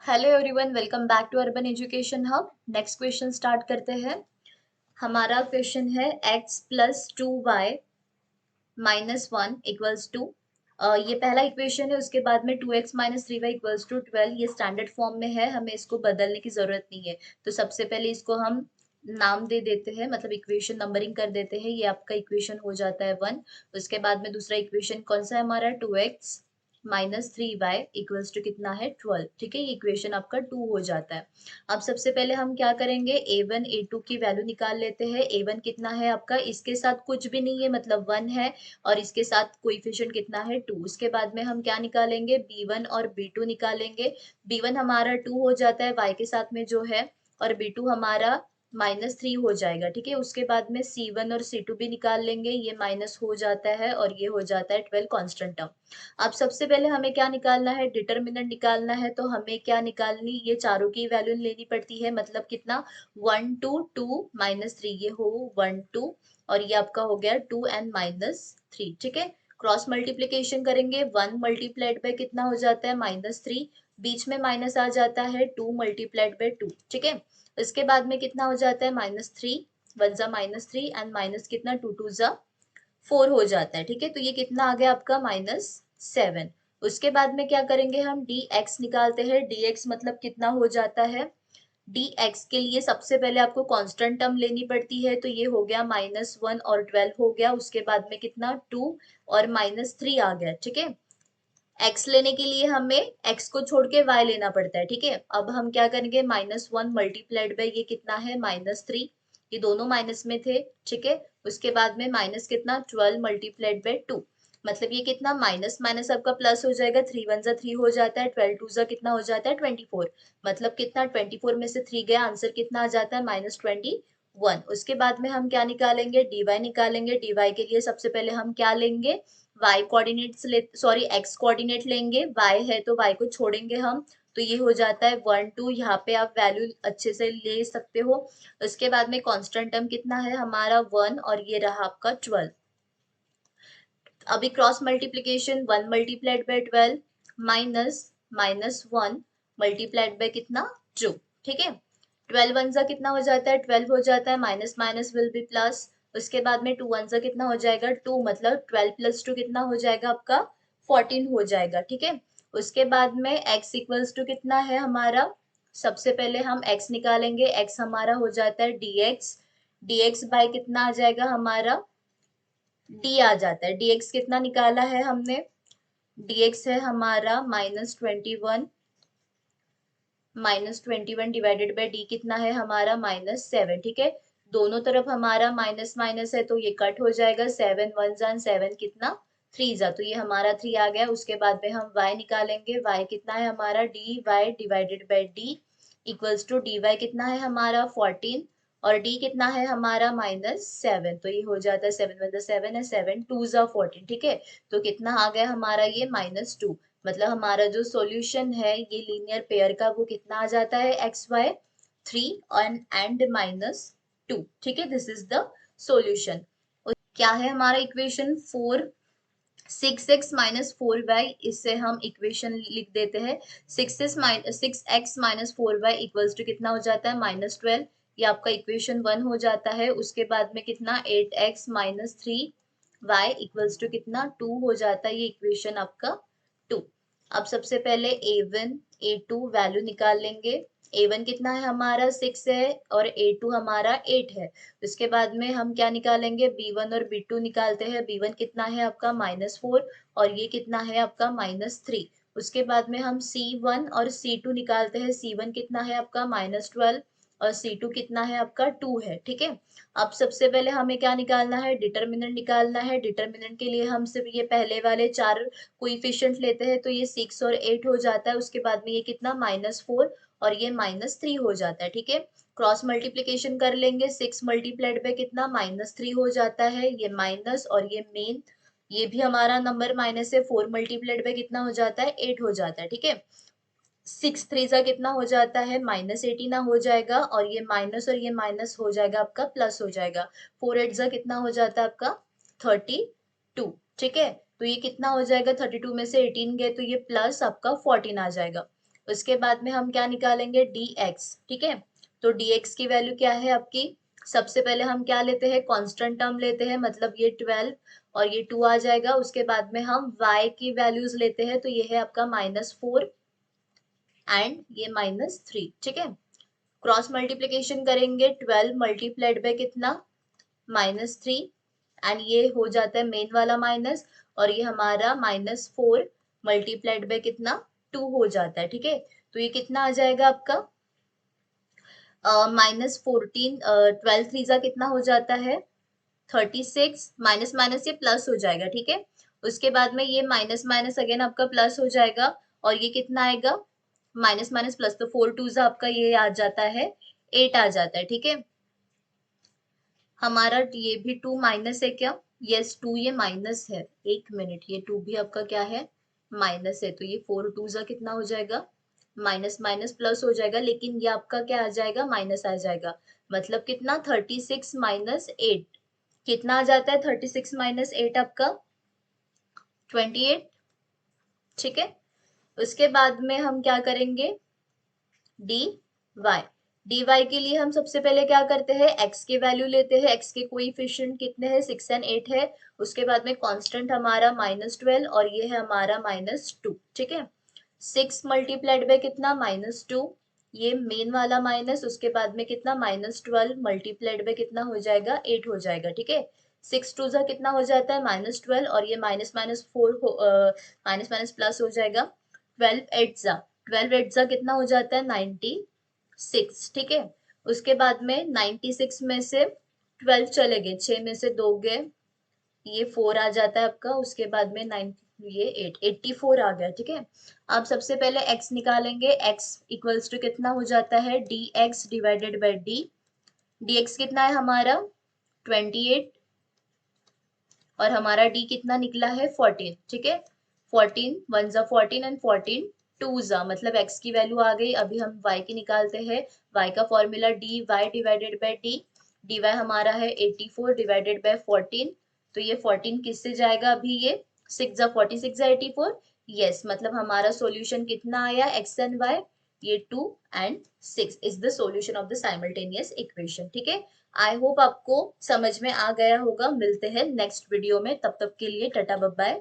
Hello everyone, welcome back to urban education hub. Next question start करते हैं। हमारा question है x plus 2y minus 1 equals two, ये पहला इक्वेशन है। उसके बाद में 2x minus 3y equals to 12। ये स्टैंडर्ड फॉर्म में है, हमें इसको बदलने की जरूरत नहीं है। तो सबसे पहले इसको हम नाम दे देते हैं, मतलब इक्वेशन नंबरिंग कर देते हैं। ये आपका इक्वेशन हो जाता है 1। उसके बाद में दूसरा इक्वेशन कौन सा है हमारा, 2x minus 3y equals to कितना है 12। ठीक है, ये इक्वेशन आपका 2 हो जाता है। अब सबसे पहले हम क्या करेंगे, a1 a2 की वैल्यू निकाल लेते हैं। a1 कितना है आपका, इसके साथ कुछ भी नहीं है, मतलब 1 है, और इसके साथ कोएफिशिएंट कितना है 2। उसके बाद में हम क्या निकालेंगे, b1 और b2 निकालेंगे। b1 हमारा 2 हो जाता है y के साथ में जो है, और b2 हमारा -3 हो जाएगा। ठीक है, उसके बाद में c1 और c2 भी निकाल लेंगे। ये माइनस हो जाता है और ये हो जाता है 12 कांस्टेंट टर्म। अब सबसे पहले हमें क्या निकालना है, डिटर्मिनेंट निकालना है। तो हमें क्या निकालनी, ये चारों की वैल्यू लेनी पड़ती है। मतलब कितना, 1 2 2 -3, ये हो 1 2, और ये आपका हो गया 2 एंड -3। ठीक है, क्रॉस मल्टीप्लीकेशन करेंगे। 1 मल्टीप्लाइड बाय कितना हो जाता है, -3, बीच में माइनस आ जाता है 2 मल्टीप्लाइड बाय 2। ठीक है, इसके बाद में कितना हो जाता है, -3, 1 जा -3 एंड माइनस कितना, 2 2 जा 4 हो जाता है। ठीक है, तो ये कितना आ गया आपका, -7। उसके बाद में क्या करेंगे, हम dx निकालते हैं। dx मतलब कितना हो जाता है, dx के लिए सबसे पहले आपको कांस्टेंट टर्म लेनी पड़ती है। तो ये हो गया -1 और 12 हो गया। उसके बाद में कितना, 2 और -3 आ गया। ठीक है, x लेने के लिए हमें x को छोड़ के y लेना पड़ता है। ठीक है, अब हम क्या करेंगे, -1 मल्टीप्लाइड बाय ये कितना है, -3, ये दोनों माइनस में थे। ठीक है, उसके बाद में माइनस कितना, 12 मल्टीप्लाइड बाय 2, मतलब ये कितना, माइनस माइनस आपका प्लस हो जाएगा। 3 1 जा 3 हो जाता है, 12 2 जा कितना हो जाता है, 24, मतलब कितना, 24 में से 3 गया, आंसर कितना आ जाता है, -21। उसके बाद में हम क्या निकालेंगे, dy निकालेंगे। dy के लिए सबसे पहले हम क्या लेंगे, y कोऑर्डिनेट्स ले, सॉरी x कोऑर्डिनेट लेंगे। y है तो y को छोड़ेंगे हम, तो ये हो जाता है 1 2। यहाँ पे आप वैल्यू अच्छे से ले सकते हो। उसके बाद में कांस्टेंट टर्म कितना है हमारा, 1, और ये रहा आपका 12। अभी cross multiplication, 1 multiplied by 12 minus -1 multiplied by कितना, 2। ठीक है, 12 1 जा कितना हो जाता है, 12 हो जाता है, minus minus will be plus. उसके बाद में 2 1 जा कितना हो जाएगा, 2, मतलब 12 प्लस 2 कितना हो जाएगा आपका, 14 हो जाएगा। ठीक है, उसके बाद में x इक्वल्स टू कितना है हमारा, सबसे पहले हम x निकालेंगे। x हमारा हो जाता है dx, dx बाय कितना आ जाएगा हमारा, d आ जाता है। dx कितना निकाला है हमने, dx है हमारा -21, -21 डिवाइडेड बाय d कितना है हमारा, -7। ठीक है, दोनों तरफ हमारा माइनस माइनस है तो ये कट हो जाएगा। 7 1 जा 7 कितना, 3 जा, तो ये हमारा 3 आ गया। उसके बाद में हम y निकालेंगे। y कितना है हमारा, dy divided by d equals to dy कितना है हमारा 14, और d कितना है हमारा -7। तो ये हो जाता है 7 1 7 है, 7 2 जा 14। ठीक है, तो कितना आ गया हमारा ये -2। मतलब हमारा जो सॉल्यूशन है ये लीनियर पेयर का, वो कितना आ जाता है, एक्स वाई 3 एंड -2। ठीक है, दिस इज द सॉल्यूशन। क्या है हमारा इक्वेशन 4, 6x माइनस 4y, इससे हम इक्वेशन लिख देते हैं। 6x minus 4y equals to कितना हो जाता है, -12। ये आपका इक्वेशन 1 हो जाता है। उसके बाद में कितना, 8x minus 3y equals to कितना, 2 हो जाता है। ये इक्वेशन आपका 2। अब सबसे पहले a1 a2 वैल्यू निकाल लेंगे। a1 कितना है हमारा, 6 है, और a2 हमारा 8 है। उसके बाद में हम क्या निकालेंगे, b1 और b2 निकालते हैं। b1 कितना है आपका, -4, और ये कितना है आपका, -3। उसके बाद में हम c1 और c2 निकालते हैं। c1 कितना है आपका, -12, और c2 कितना है आपका, 2 है। ठीक है, अब सबसे पहले हमें क्या निकालना है, डिटर्मिनेंट निकालना है। डिटर्मिनेंट के लिए हम सिर्फ ये पहले वाले चार कोइफिशिएंट लेते हैं। तो ये 6 और 8 हो जाता है। उसके बाद में ये कितना, -4, और ये -3 हो जाता है। ठीक है, क्रॉस मल्टीप्लीकेशन कर लेंगे। 6 मल्टीप्लाइड बाय कितना, -3 हो जाता है, ये माइनस, और ये मेन, ये भी हमारा नंबर माइनस है। 4 मल्टीप्लाइड बाय कितना हो जाता है, 8 हो जाता है। ठीक है, 6 3 जा कितना हो जाता है, -18 हो जाएगा, और ये माइनस और ये माइनस हो जाएगा आपका प्लस हो जाएगा। 4 8 जा कितना हो जाता है आपका, 32। ठीक है, तो ये कितना हो जाएगा, 32 में से 18 गए तो ये प्लस आपका 14 आ जाएगा। उसके बाद में हम क्या निकालेंगे, dx, ठीक है। तो dx की वैल्यू क्या है आपकी, सबसे पहले हम क्या लेते हैं, कांस्टेंट टर्म लेते हैं, मतलब ये 12 और ये 2 आ जाएगा। उसके बाद में हम y की वैल्यूज लेते हैं, तो ये है आपका -4 एंड ये -3, ठीक है। क्रॉस मल्टीप्लीकेशन करेंगे, 12 मल्टीप्लाइड बाय कितना, -3, एंड ये हो जाता है मेन वाला माइनस, और ये हमारा -4 मल्टीप्लाइड बाय कितना, 2 हो जाता है, ठीक है। तो ये कितना आ जाएगा आपका, -14, 12 3 कितना हो जाता है, 36, माइनस माइनस ये प्लस हो जाएगा, ठीक है। उसके बाद में ये माइनस माइनस अगेन आपका प्लस हो जाएगा, और ये कितना आएगा, माइनस माइनस प्लस, तो 4 2 आपका ये आ जाता है 8 आ जाता है, ठीक है। हमारा ये भी 2 माइनस है क्या, यस 2 ये माइनस है, एक मिनट, ये 2 भी आपका क्या है, माइनस है। तो ये 4 2 कितना हो जाएगा, माइनस माइनस प्लस हो जाएगा, लेकिन ये आपका क्या आ जाएगा, माइनस आ जाएगा। मतलब कितना, 36 माइनस 8, कितना आ जाता है, 36 माइनस 8 आपका 28, ठीक है। उसके बाद में हम क्या करेंगे, डी वाई, डी वाई के लिए हम सबसे पहले क्या करते हैं, एक्स की वैल्यू लेते हैं, एक्स के कोएफिशिएंट कितने हैं, 6 एंड 8 है। उसके बाद में कांस्टेंट हमारा -12 और ये है हमारा -2, ठीक है। 6 मल्टीप्लाइड बाय कितना, -2, ये मेन वाला माइनस, उसके बाद में कितना, -12 मल्टीप्लाइड बाय कितना हो जाएगा, 8 हो जाएगा, ठीक है। 6 2 कितना हो जाता है, -12, और ये minus minus 4 minus minus plus हो जाएगा, 12 8 कितना हो जाता है, 96, ठीक है। उसके बाद में 96 में से 12 चले गए, 6 में से 2 गए, ये 4 आ जाता है आपका। उसके बाद में 9, ये 8, 84 आ गया, ठीक है। अब सबसे पहले x निकालेंगे, x इक्वल्स टू कितना हो जाता है, dx divided by d, dx कितना है हमारा 28, और हमारा d कितना निकला है 14, ठीक है। 14 1 जा 14 एंड 14 2 जा, मतलब x की वैल्यू आ गई। अभी हम y की निकालते हैं, y का formula dy divided by d, dy हमारा है 84 डिवाइडेड बाय 14, तो ये 14 किससे जाएगा, अभी ये 6 जा 40, 6 जा 84, यस, मतलब हमारा सॉल्यूशन कितना आया, x एंड y, ये 2 and 6 is the solution of the simultaneous equation, ठीक है। आई होप आपको समझ में आ गया होगा। मिलते हैं नेक्स्ट वीडियो में, तब तक के लिए टाटा बाय बाय।